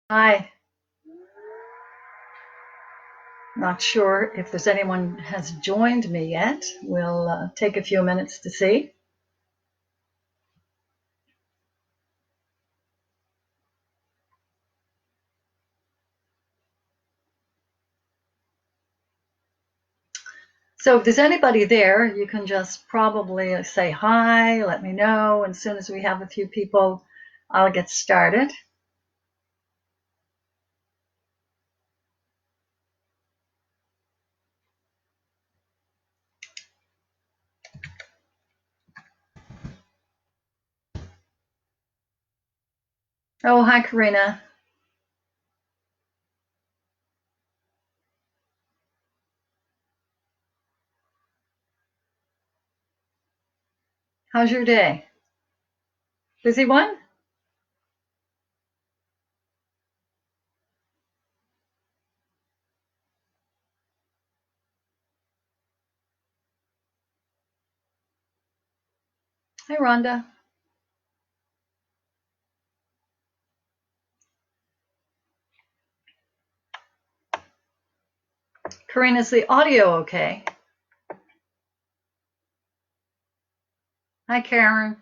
Hi. Not sure if there's anyone has joined me yet. We'll take a few minutes to see. So if there's anybody there, you can just probably say hi, let me know. And as soon as we have a few people, I'll get started. Oh, hi, Karina. How's your day? Busy one? Hi, Rhonda. Karina, is the audio okay? Hi, Karen.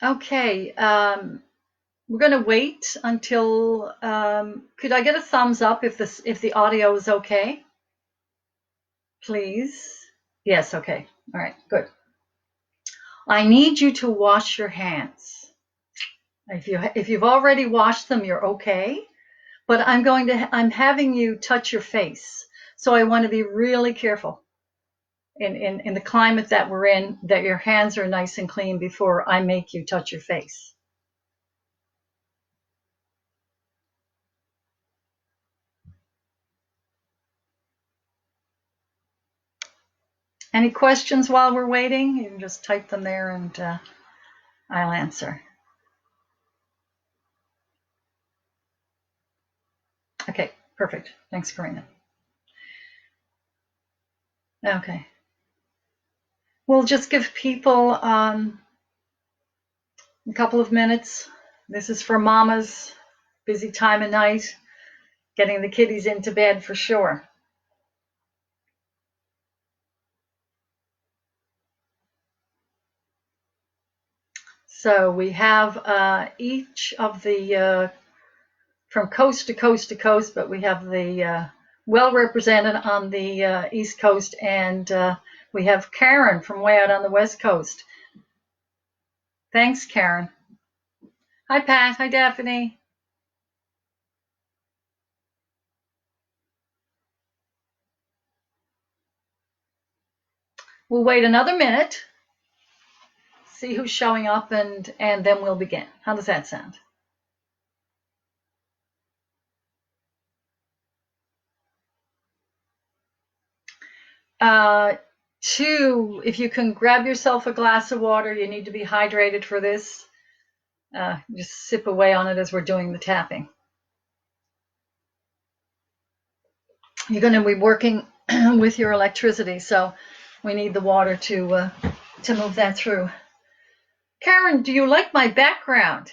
Okay, we're going to wait until. Could I get a thumbs up if the audio is okay, please? Yes. Okay. All right. Good. I need you to wash your hands. If you've already washed them, you're okay. But I'm having you touch your face, so I want to be really careful in the climate that we're in that your hands are nice and clean before I make you touch your face. Any questions while we're waiting? You can just type them there and I'll answer. Okay, perfect. Thanks, Karina. Okay. We'll just give people a couple of minutes. This is for mamas, busy time of night, getting the kiddies into bed for sure. So we have each of the from coast to coast to coast, but we have the well represented on the East Coast, and we have Karen from way out on the West Coast. Thanks, Karen. Hi, Pat. Hi, Daphne. We'll wait another minute, see who's showing up, and then we'll begin. How does that sound? Uh, Two, if you can grab yourself a glass of water, you need to be hydrated for this. Just sip away on it as we're doing the tapping. You're going to be working with your electricity, so we need the water to move that through. Karen, do you like my background?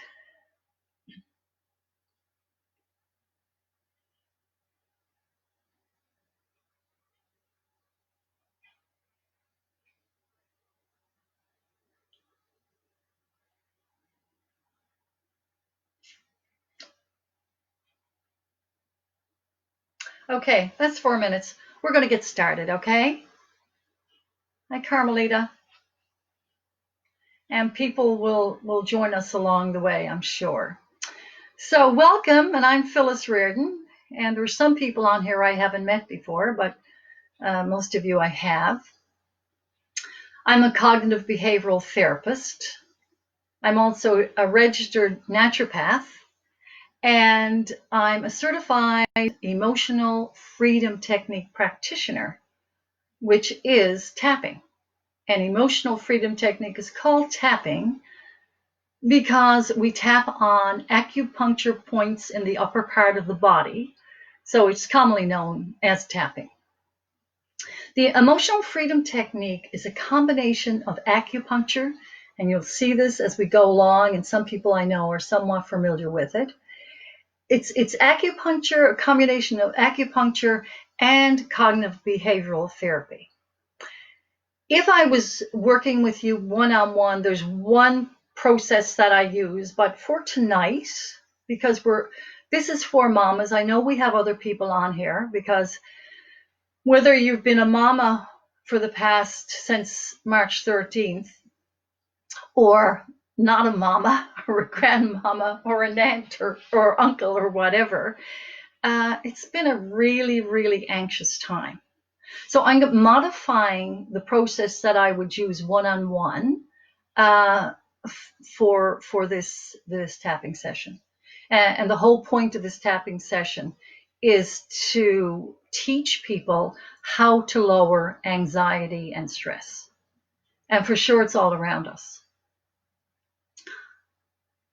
Okay, that's 4 minutes. We're going to get started, okay? Hi, Carmelita. And people will join us along the way, I'm sure. So welcome, and I'm Phyllis Reardon, and there's some people on here I haven't met before, but most of you I have. I'm a cognitive behavioral therapist. I'm also a registered naturopath, and I'm a certified emotional freedom technique practitioner, which is tapping. An emotional freedom technique is called tapping because we tap on acupuncture points in the upper part of the body. So it's commonly known as tapping. The emotional freedom technique is a combination of acupuncture, and you'll see this as we go along, and some people I know are somewhat familiar with it. It's acupuncture, a combination of acupuncture and cognitive behavioral therapy. If I was working with you one-on-one, there's one process that I use, but for tonight, because this is for mamas, I know we have other people on here, because whether you've been a mama for the past since March 13th, or not a mama, or a grandmama, or an aunt, or uncle, or whatever, it's been a really, really anxious time. So I'm modifying the process that I would use one-on-one for this tapping session. And the whole point of this tapping session is to teach people how to lower anxiety and stress. And for sure, it's all around us.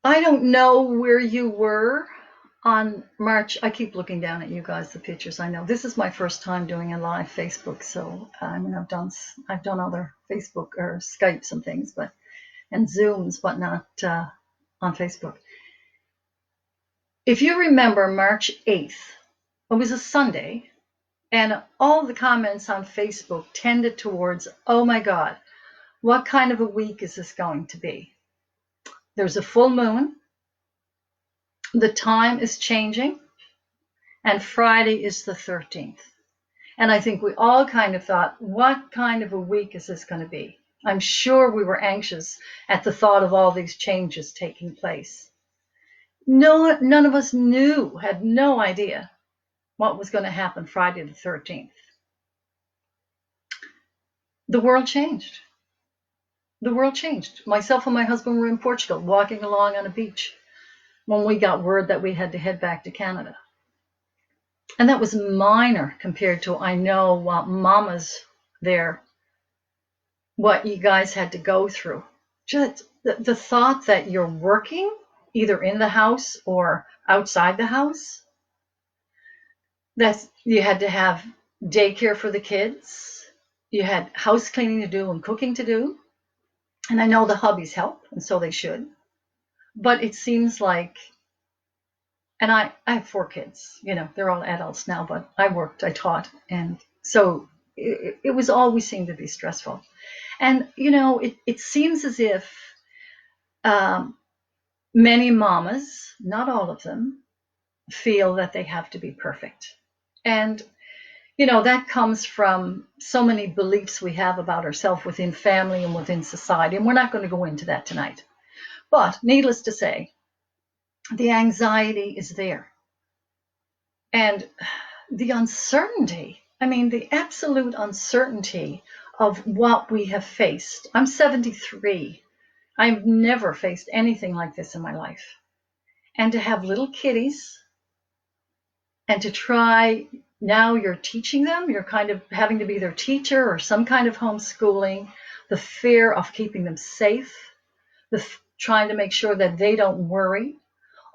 I don't know where you were on March. I keep looking down at you guys, the pictures. I know this is my first time doing a live Facebook, so I mean I've done other Facebook or Skypes and things, and Zooms, but not on Facebook. If you remember March 8th, it was a Sunday, and all the comments on Facebook tended towards, oh my God, what kind of a week is this going to be? There's a full moon, the time is changing, and Friday is the 13th. And I think we all kind of thought, what kind of a week is this going to be? I'm sure we were anxious at the thought of all these changes taking place. No, none of us had no idea what was going to happen Friday the 13th. The world changed. The world changed. Myself and my husband were in Portugal, walking along on a beach when we got word that we had to head back to Canada. And that was minor compared to, I know, what mamas there, what you guys had to go through. Just the thought that you're working either in the house or outside the house, that you had to have daycare for the kids, you had house cleaning to do and cooking to do. And I know the hubbies help, and so they should. But it seems like, and I have 4 kids, they're all adults now, but I worked, I taught. And so it was always seemed to be stressful. And, it seems as if many mamas, not all of them, feel that they have to be perfect. And, that comes from so many beliefs we have about ourselves within family and within society. And we're not going to go into that tonight. But needless to say, the anxiety is there. And the uncertainty, the absolute uncertainty of what we have faced. I'm 73. I've never faced anything like this in my life. And to have little kiddies and to try, now you're teaching them, you're kind of having to be their teacher or some kind of homeschooling, the fear of keeping them safe, trying to make sure that they don't worry.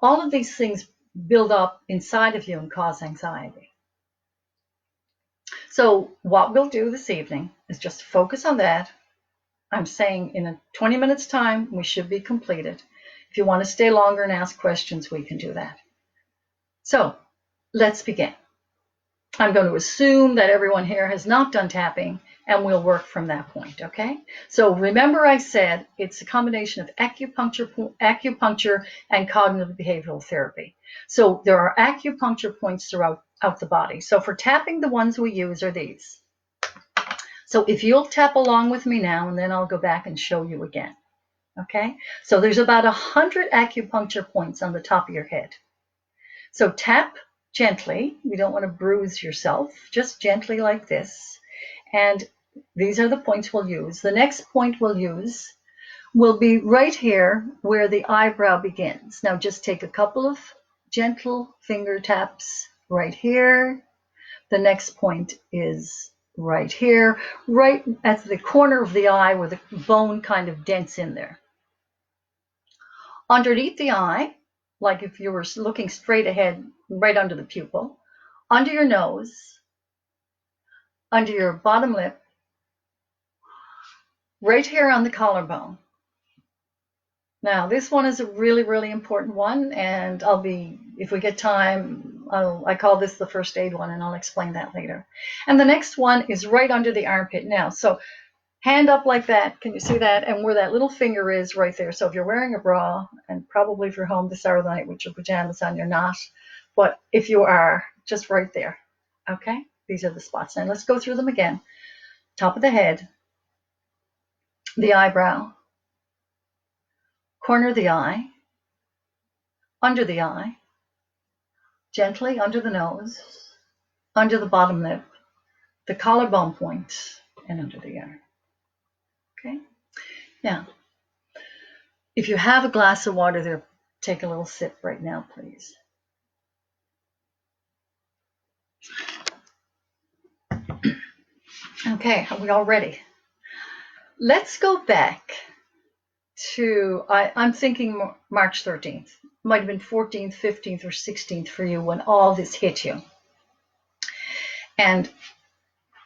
All of these things build up inside of you and cause anxiety. So what we'll do this evening is just focus on that. I'm saying in 20 minutes time, we should be completed. If you want to stay longer and ask questions, we can do that. So let's begin. I'm going to assume that everyone here has not done tapping, and we'll work from that point, okay? So remember I said it's a combination of acupuncture and cognitive behavioral therapy. So there are acupuncture points throughout the body. So for tapping, the ones we use are these. So if you'll tap along with me now, and then I'll go back and show you again, okay? So there's about 100 acupuncture points on the top of your head. So tap gently. You don't want to bruise yourself, just gently like this. And these are the points we'll use. The next point we'll use will be right here where the eyebrow begins. Now just take a couple of gentle finger taps right here. The next point is right here, right at the corner of the eye where the bone kind of dents in there. Underneath the eye, like if you were looking straight ahead, right under the pupil, under your nose, under your bottom lip, right here on the collarbone. Now, this one is a really, really important one, and if we get time, I call this the first aid one, and I'll explain that later. And the next one is right under the armpit now. So hand up like that. Can you see that? And where that little finger is right there. So if you're wearing a bra, and probably if you're home this hour of the night with your pajamas on, you're not. But if you are, just right there. Okay? These are the spots. Now let's go through them again. Top of the head, the eyebrow, corner of the eye, under the eye, gently under the nose, under the bottom lip, the collarbone point, and under the ear. Okay? Now, if you have a glass of water there, take a little sip right now, please. Okay, are we all ready? Let's go back to, I'm thinking March 13th. Might have been 14th, 15th, or 16th for you when all this hit you. And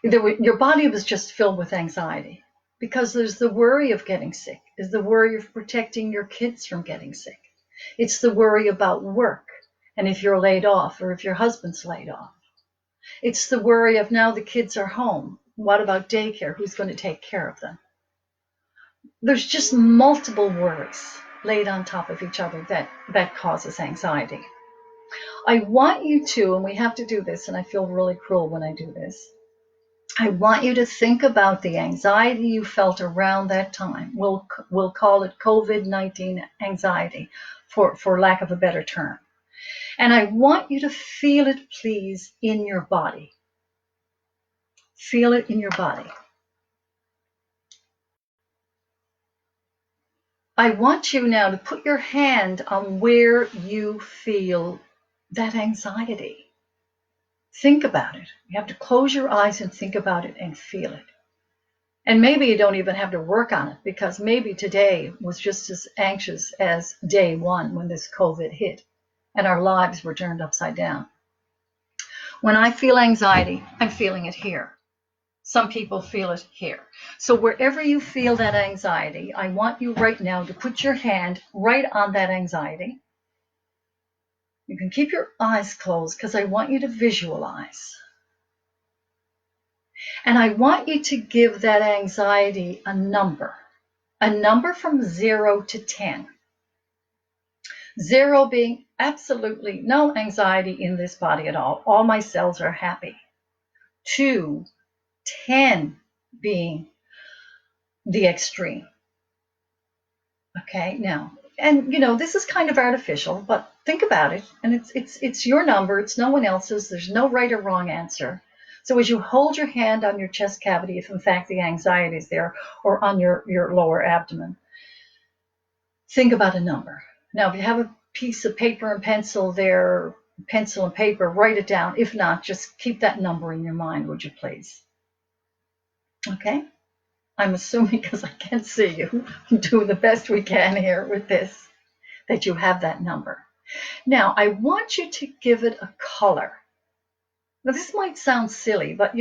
your body was just filled with anxiety because there's the worry of getting sick, is the worry of protecting your kids from getting sick. It's the worry about work and if you're laid off or if your husband's laid off. It's the worry of now the kids are home. What about daycare? Who's going to take care of them? There's just multiple worries laid on top of each other that causes anxiety. I want you to, and we have to do this, and I feel really cruel when I do this, I want you to think about the anxiety you felt around that time. We'll call it COVID-19 anxiety, for lack of a better term. And I want you to feel it, please, in your body. Feel it in your body. I want you now to put your hand on where you feel that anxiety. Think about it. You have to close your eyes and think about it and feel it. And maybe you don't even have to work on it because maybe today was just as anxious as day one when this COVID hit and our lives were turned upside down. When I feel anxiety, I'm feeling it here. Some people feel it here. So wherever you feel that anxiety, I want you right now to put your hand right on that anxiety. You can keep your eyes closed because I want you to visualize. And I want you to give that anxiety a number from 0 to 10. 0 being absolutely no anxiety in this body at all. All my cells are happy. 2, 10 being the extreme. Okay, now, and this is kind of artificial, but think about it, and it's your number, it's no one else's, there's no right or wrong answer. So as you hold your hand on your chest cavity, if in fact the anxiety is there, or on your lower abdomen, think about a number. Now, if you have a piece of paper and pencil there, pencil and paper, write it down. If not, just keep that number in your mind, would you please? Okay? I'm assuming, because I can't see you, do the best we can here with this, that you have that number. Now, I want you to give it a color. Now, this might sound silly, but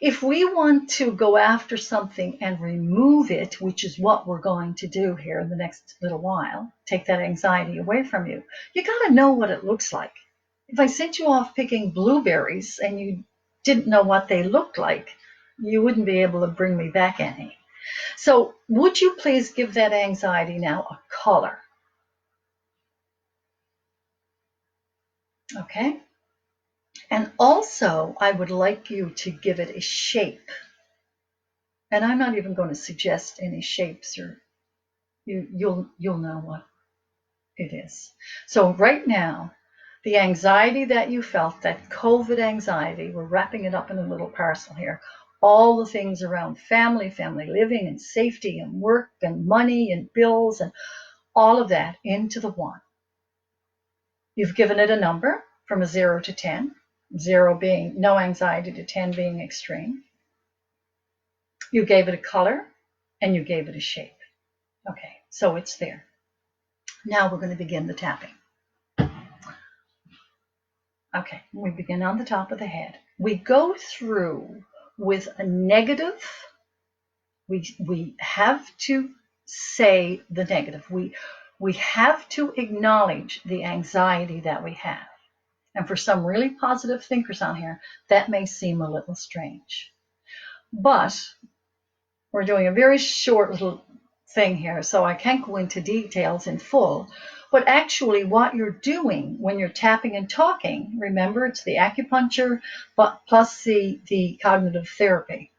if we want to go after something and remove it, which is what we're going to do here in the next little while, take that anxiety away from you, you got to know what it looks like. If I sent you off picking blueberries and you didn't know what they looked like, you wouldn't be able to bring me back any. So would you please give that anxiety now a color? Okay. And also, I would like you to give it a shape. And I'm not even going to suggest any shapes, or you'll know what it is. So right now, the anxiety that you felt, that COVID anxiety, we're wrapping it up in a little parcel here. All the things around family living, and safety, and work, and money, and bills, and all of that into the one. You've given it a number from a 0 to 10, 0 being no anxiety to 10 being extreme. You gave it a color, and you gave it a shape. Okay, so it's there. Now we're going to begin the tapping. Okay, we begin on the top of the head. We go through with a negative, we have to say the negative. We have to acknowledge the anxiety that we have. And for some really positive thinkers out here, that may seem a little strange. But we're doing a very short little thing here, so I can't go into details in full. But actually, what you're doing when you're tapping and talking, remember, it's the acupuncture plus the cognitive therapy.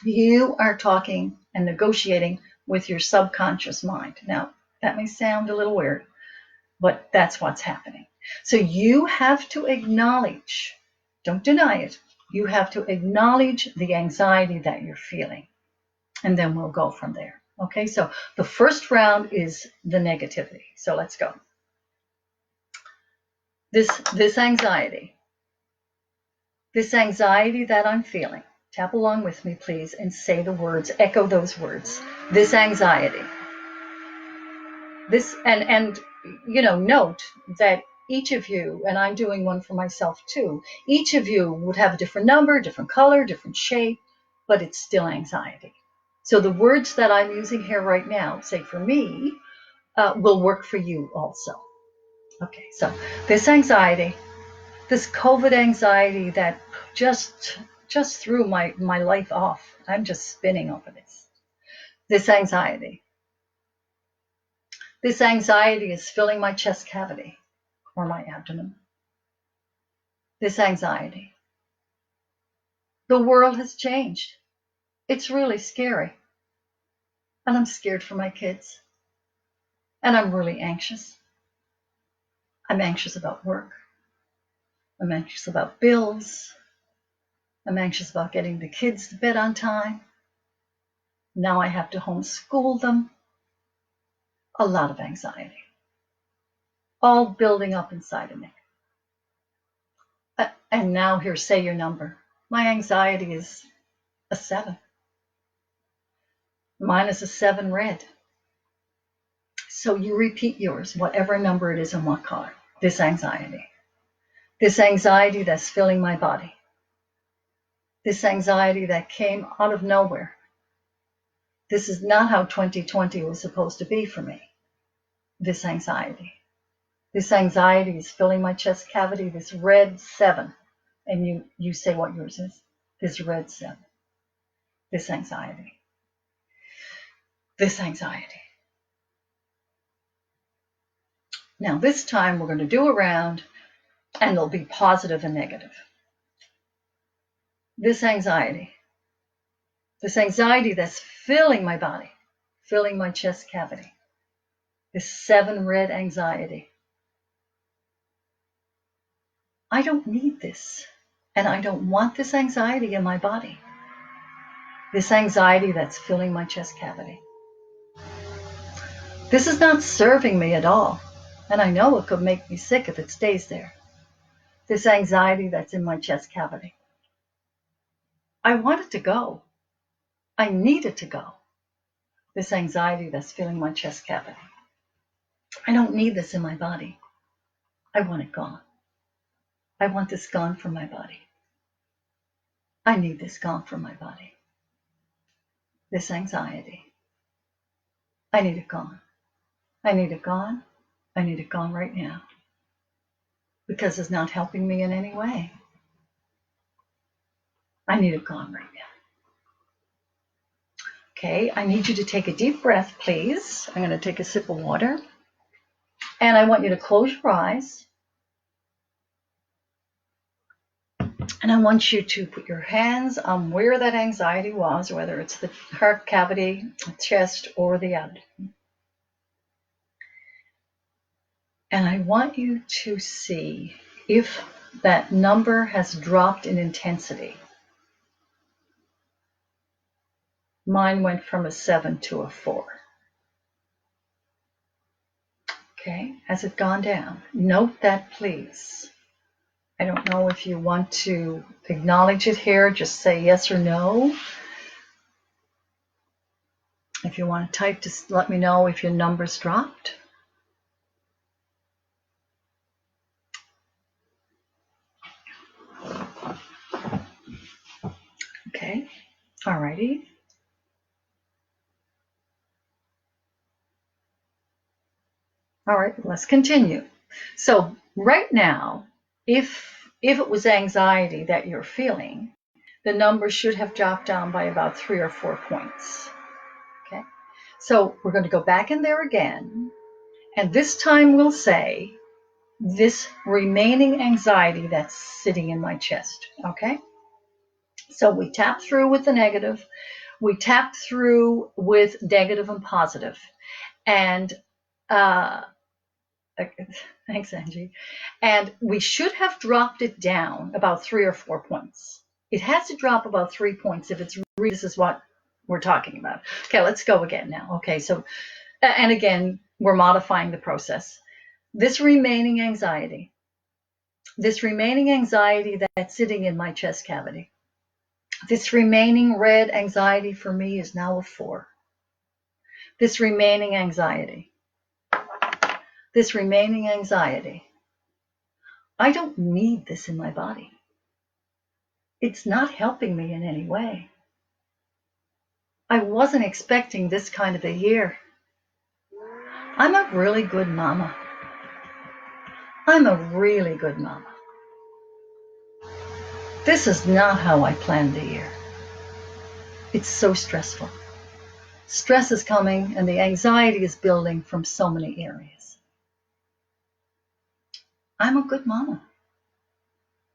You are talking and negotiating with your subconscious mind. Now, that may sound a little weird, but that's what's happening. So you have to acknowledge, don't deny it, you have to acknowledge the anxiety that you're feeling. And then we'll go from there. Okay, so the first round is the negativity. So let's go. This anxiety that I'm feeling, tap along with me, please, and say the words, echo those words. This anxiety. This, and note that each of you, and I'm doing one for myself too, each of you would have a different number, different color, different shape, but it's still anxiety. So the words that I'm using here right now, say for me, will work for you also. Okay, so this anxiety, this COVID anxiety that just threw my life off. I'm just spinning over this. This anxiety. This anxiety is filling my chest cavity or my abdomen. This anxiety. The world has changed. It's really scary. And I'm scared for my kids. And I'm really anxious. I'm anxious about work. I'm anxious about bills. I'm anxious about getting the kids to bed on time. Now I have to homeschool them. A lot of anxiety. All building up inside of me. And now here, say your number. My anxiety is a 7. Mine is a 7 red. So you repeat yours, whatever number it is and what color. This anxiety. This anxiety that's filling my body. This anxiety that came out of nowhere. This is not how 2020 was supposed to be for me. This anxiety. This anxiety is filling my chest cavity, this red 7. And you say what yours is. This red 7. This anxiety. This anxiety. Now this time we're going to do a round and they'll be positive and negative. This anxiety that's filling my body, filling my chest cavity, this 7 red anxiety. I don't need this, and I don't want this anxiety in my body. This anxiety that's filling my chest cavity. This is not serving me at all, and I know it could make me sick if it stays there. This anxiety that's in my chest cavity. I want it to go. I need it to go. This anxiety that's filling my chest cavity. I don't need this in my body. I want it gone. I want this gone from my body. I need this gone from my body. This anxiety. I need it gone. I need it gone. I need it gone right now. Because it's not helping me in any way. I need it gone right now. Okay, I need you to take a deep breath, please. I'm going to take a sip of water. And I want you to close your eyes. And I want you to put your hands on where that anxiety was, whether it's the heart cavity, the chest, or the abdomen. And I want you to see if that number has dropped in intensity. Mine went from a 7 to a 4. Okay, has it gone down? Note that, please. I don't know if you want to acknowledge it here, just say yes or no. If you want to type, just let me know if your number's dropped. Alrighty. All right, let's continue. So right now, if it was anxiety that you're feeling, the number should have dropped down by about 3 or 4 points. Okay. So we're going to go back in there again, and this time we'll say this remaining anxiety that's sitting in my chest. Okay. So we tap through with the negative, we tap through with negative and positive, and uh, thanks, Angie. And we should have dropped it down about 3 or 4 points. It has to drop about 3 points if it's really, this is what we're talking about. Okay, let's go again now. Okay, so, and again, we're modifying the process. This remaining anxiety that's sitting in my chest cavity, this remaining red anxiety for me is now a 4. This remaining anxiety, I don't need this in my body. It's not helping me in any way. I wasn't expecting this kind of a year. I'm a really good mama. This is not how I planned the year. It's so stressful. Stress is coming and the anxiety is building from so many areas. I'm a good mama.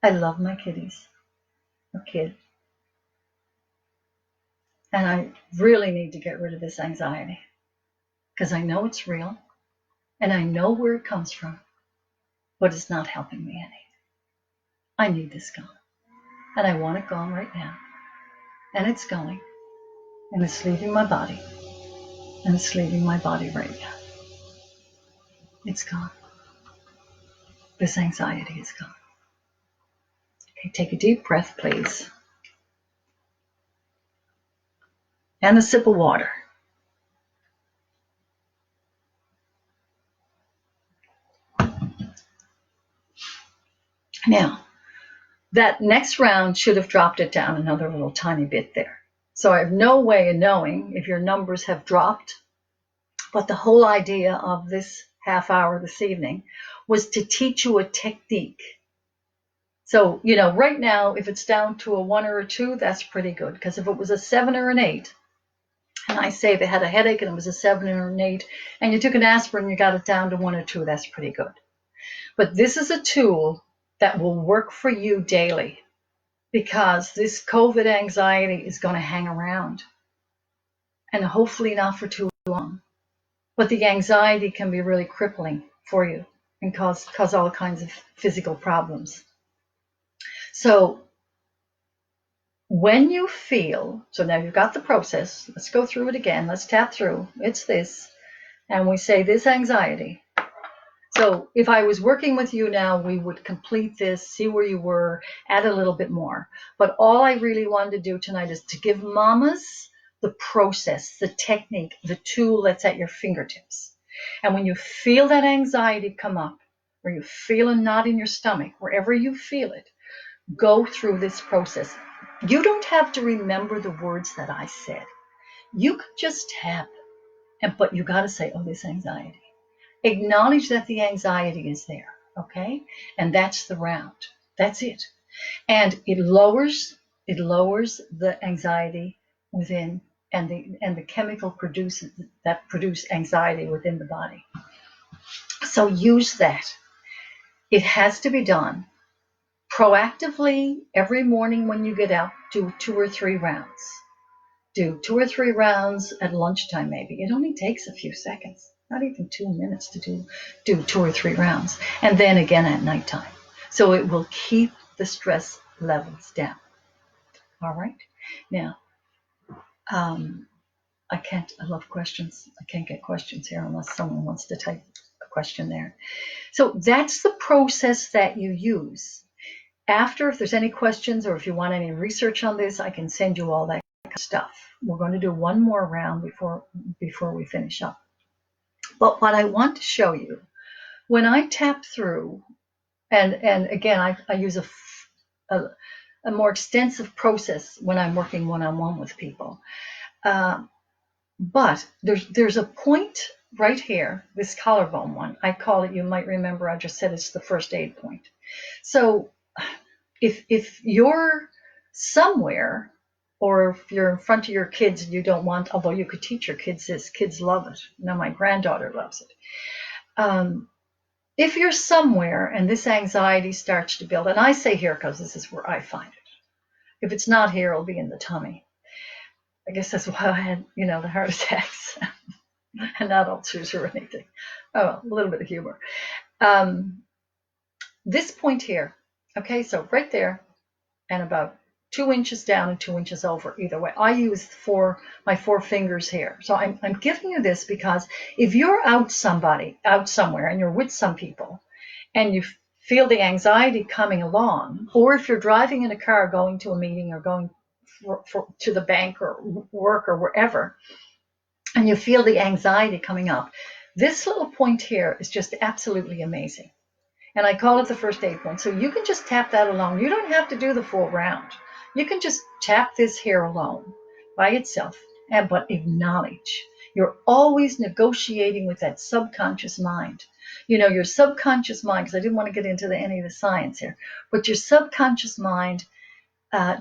I love my kiddies, or kid. And I really need to get rid of this anxiety because I know it's real and I know where it comes from, but it's not helping me any. I need this gone. And I want it gone right now. And it's going. And it's leaving my body. And it's leaving my body right now. It's gone. This anxiety is gone. Okay, take a deep breath, please. And a sip of water. Now, that next round should have dropped it down another little tiny bit there. So I have no way of knowing if your numbers have dropped. But the whole idea of this half hour this evening was to teach you a technique. So, right now, if it's down to a 1 or a 2, that's pretty good. Because if it was a 7 or an 8, and I say if it had a headache and it was a 7 or an 8, and you took an aspirin and you got it down to 1 or 2, that's pretty good. But this is a tool that will work for you daily because this COVID anxiety is going to hang around. And hopefully not for too long. But the anxiety can be really crippling for you and cause all kinds of physical problems. So when you feel, so now you've got the process, let's go through it again, let's tap through, it's this, and we say this anxiety. So if I was working with you now, we would complete this, see where you were, add a little bit more. But all I really wanted to do tonight is to give mamas the process, the technique, the tool that's at your fingertips. And when you feel that anxiety come up, or you feel a knot in your stomach, wherever you feel it, go through this process. You don't have to remember the words that I said. You could just tap, but you got to say, oh, this anxiety. Acknowledge that the anxiety is there, okay? And that's the round. That's it. And it lowers the anxiety within and the chemical produce anxiety within the body. So use that. It has to be done proactively every morning when you get out. Do 2 or 3 rounds. Do 2 or 3 rounds at lunchtime maybe. It only takes a few seconds, not even 2 minutes to do 2 or 3 rounds. And then again at nighttime. So it will keep the stress levels down. All right? Now, I love questions. I can't get questions here unless someone wants to type a question there. So that's the process that you use. After, if there's any questions or if you want any research on this, I can send you all that kind of stuff. We're going to do one more round before we finish up. But what I want to show you, when I tap through, and again, I use a more extensive process when I'm working one-on-one with people. But there's a point right here, this collarbone one. I call it, you might remember, I just said it's the first aid point. So if you're somewhere, or if you're in front of your kids and you don't want, although you could teach your kids this, kids love it. Now my granddaughter loves it. If you're somewhere and this anxiety starts to build, and I say here because this is where I find it. If it's not here, it'll be in the tummy. I guess that's why I had, the heart attacks and not ulcers or anything. Oh, a little bit of humor. This point here, okay, so right there and about 2 inches down and 2 inches over either way. I use my 4 fingers here. So I'm giving you this because if you're out somewhere and you're with some people and you feel the anxiety coming along, or if you're driving in a car going to a meeting or going to the bank or work or wherever, and you feel the anxiety coming up, this little point here is just absolutely amazing. And I call it the first aid point. So you can just tap that alone. You don't have to do the full round. You can just tap this here alone by itself, but acknowledge. You're always negotiating with that subconscious mind. Your subconscious mind, because I didn't want to get into any of the science here, but your subconscious mind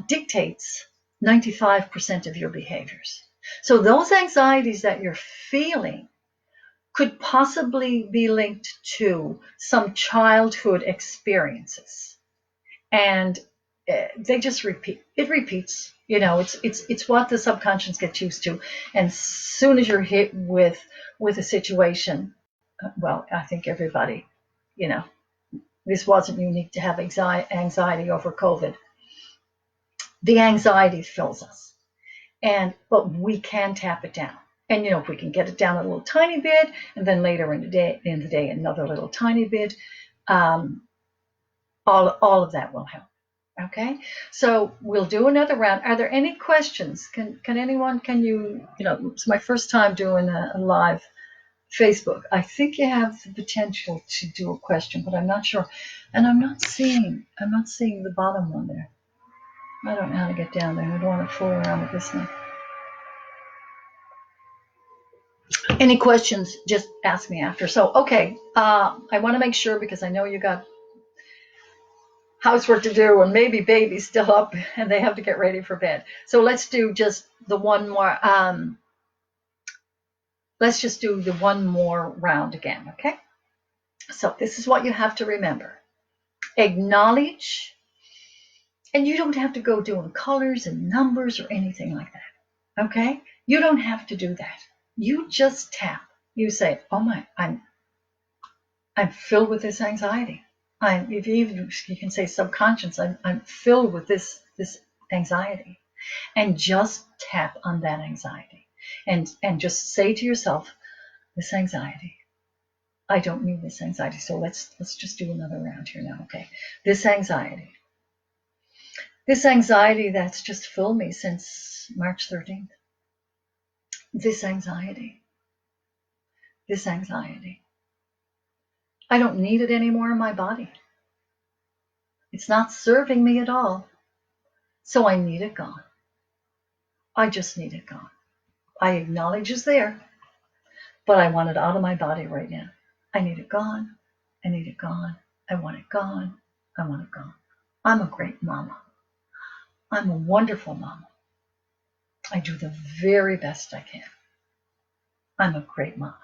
dictates 95% of your behaviors. So those anxieties that you're feeling could possibly be linked to some childhood experiences, and they just repeat. It repeats. It's what the subconscious gets used to. And as soon as you're hit with a situation, well, I think everybody, this wasn't unique to have anxiety over COVID. The anxiety fills us, but we can tap it down. And if we can get it down a little tiny bit, and then later in the day another little tiny bit, all of that will help. Okay, so we'll do another round. Are there any questions? Can anyone? It's my first time doing a live Facebook. I think you have the potential to do a question, but I'm not sure, and I'm not seeing the bottom one there. I don't know how to get down there. I don't want to fool around with this thing. Any questions, just ask me after. So, okay, I want to make sure, because I know you got housework to do and maybe baby's still up and they have to get ready for bed. So let's do just the one more. Let's just do the one more round again, okay? So this is what you have to remember. Acknowledge, and you don't have to go doing colors and numbers or anything like that, okay? You don't have to do that. You just tap. You say, oh my, I'm filled with this anxiety. If you can say subconscious, I'm filled with this anxiety, and just tap on that anxiety, and just say to yourself, this anxiety, I don't need this anxiety. So let's just do another round here now, okay? This anxiety that's just filled me since March 13th. This anxiety. I don't need it anymore in my body. It's not serving me at all. So I need it gone. I just need it gone. I acknowledge it's there, but I want it out of my body right now. I need it gone. I need it gone. I want it gone. I want it gone. I'm a great mama. I'm a wonderful mama. I do the very best I can. I'm a great mama.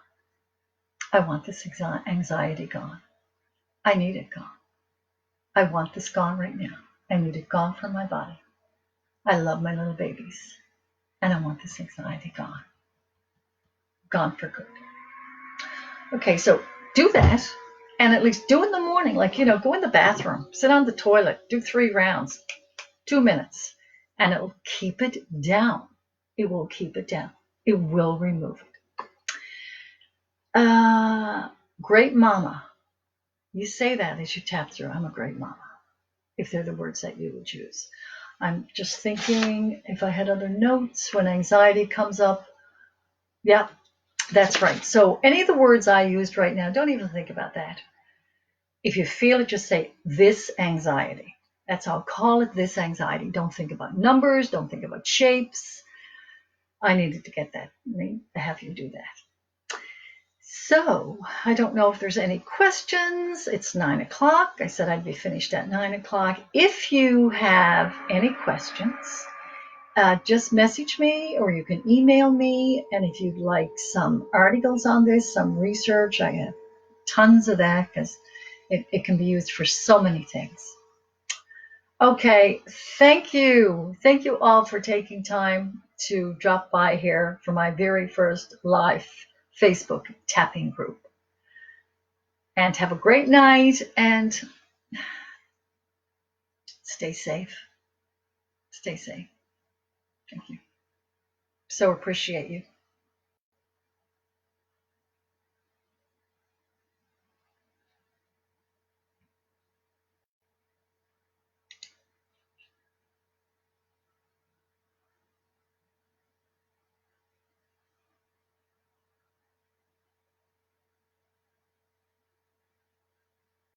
I want this anxiety gone. I need it gone. I want this gone right now. I need it gone from my body. I love my little babies, and I want this anxiety gone. Gone for good. Okay, so do that, and at least do in the morning, like, go in the bathroom, sit on the toilet, do 3 rounds, 2 minutes, and it will keep it down. It will keep it down. It will remove it. Great mama. You say that as you tap through. I'm a great mama, if they're the words that you would use. I'm just thinking if I had other notes when anxiety comes up. Yeah, that's right. So any of the words I used right now, don't even think about that. If you feel it, just say this anxiety. That's how I'll call it, this anxiety. Don't think about numbers, don't think about shapes. I needed to get that, to have you do that. So I don't know if there's any questions. It's 9 o'clock. I said I'd be finished at 9 o'clock. If you have any questions, just message me or you can email me. And if you'd like some articles on this, some research, I have tons of that because it can be used for so many things. Okay, thank you. Thank you all for taking time to drop by here for my very first live Facebook tapping group. And have a great night and stay safe. Stay safe. Thank you. So appreciate you.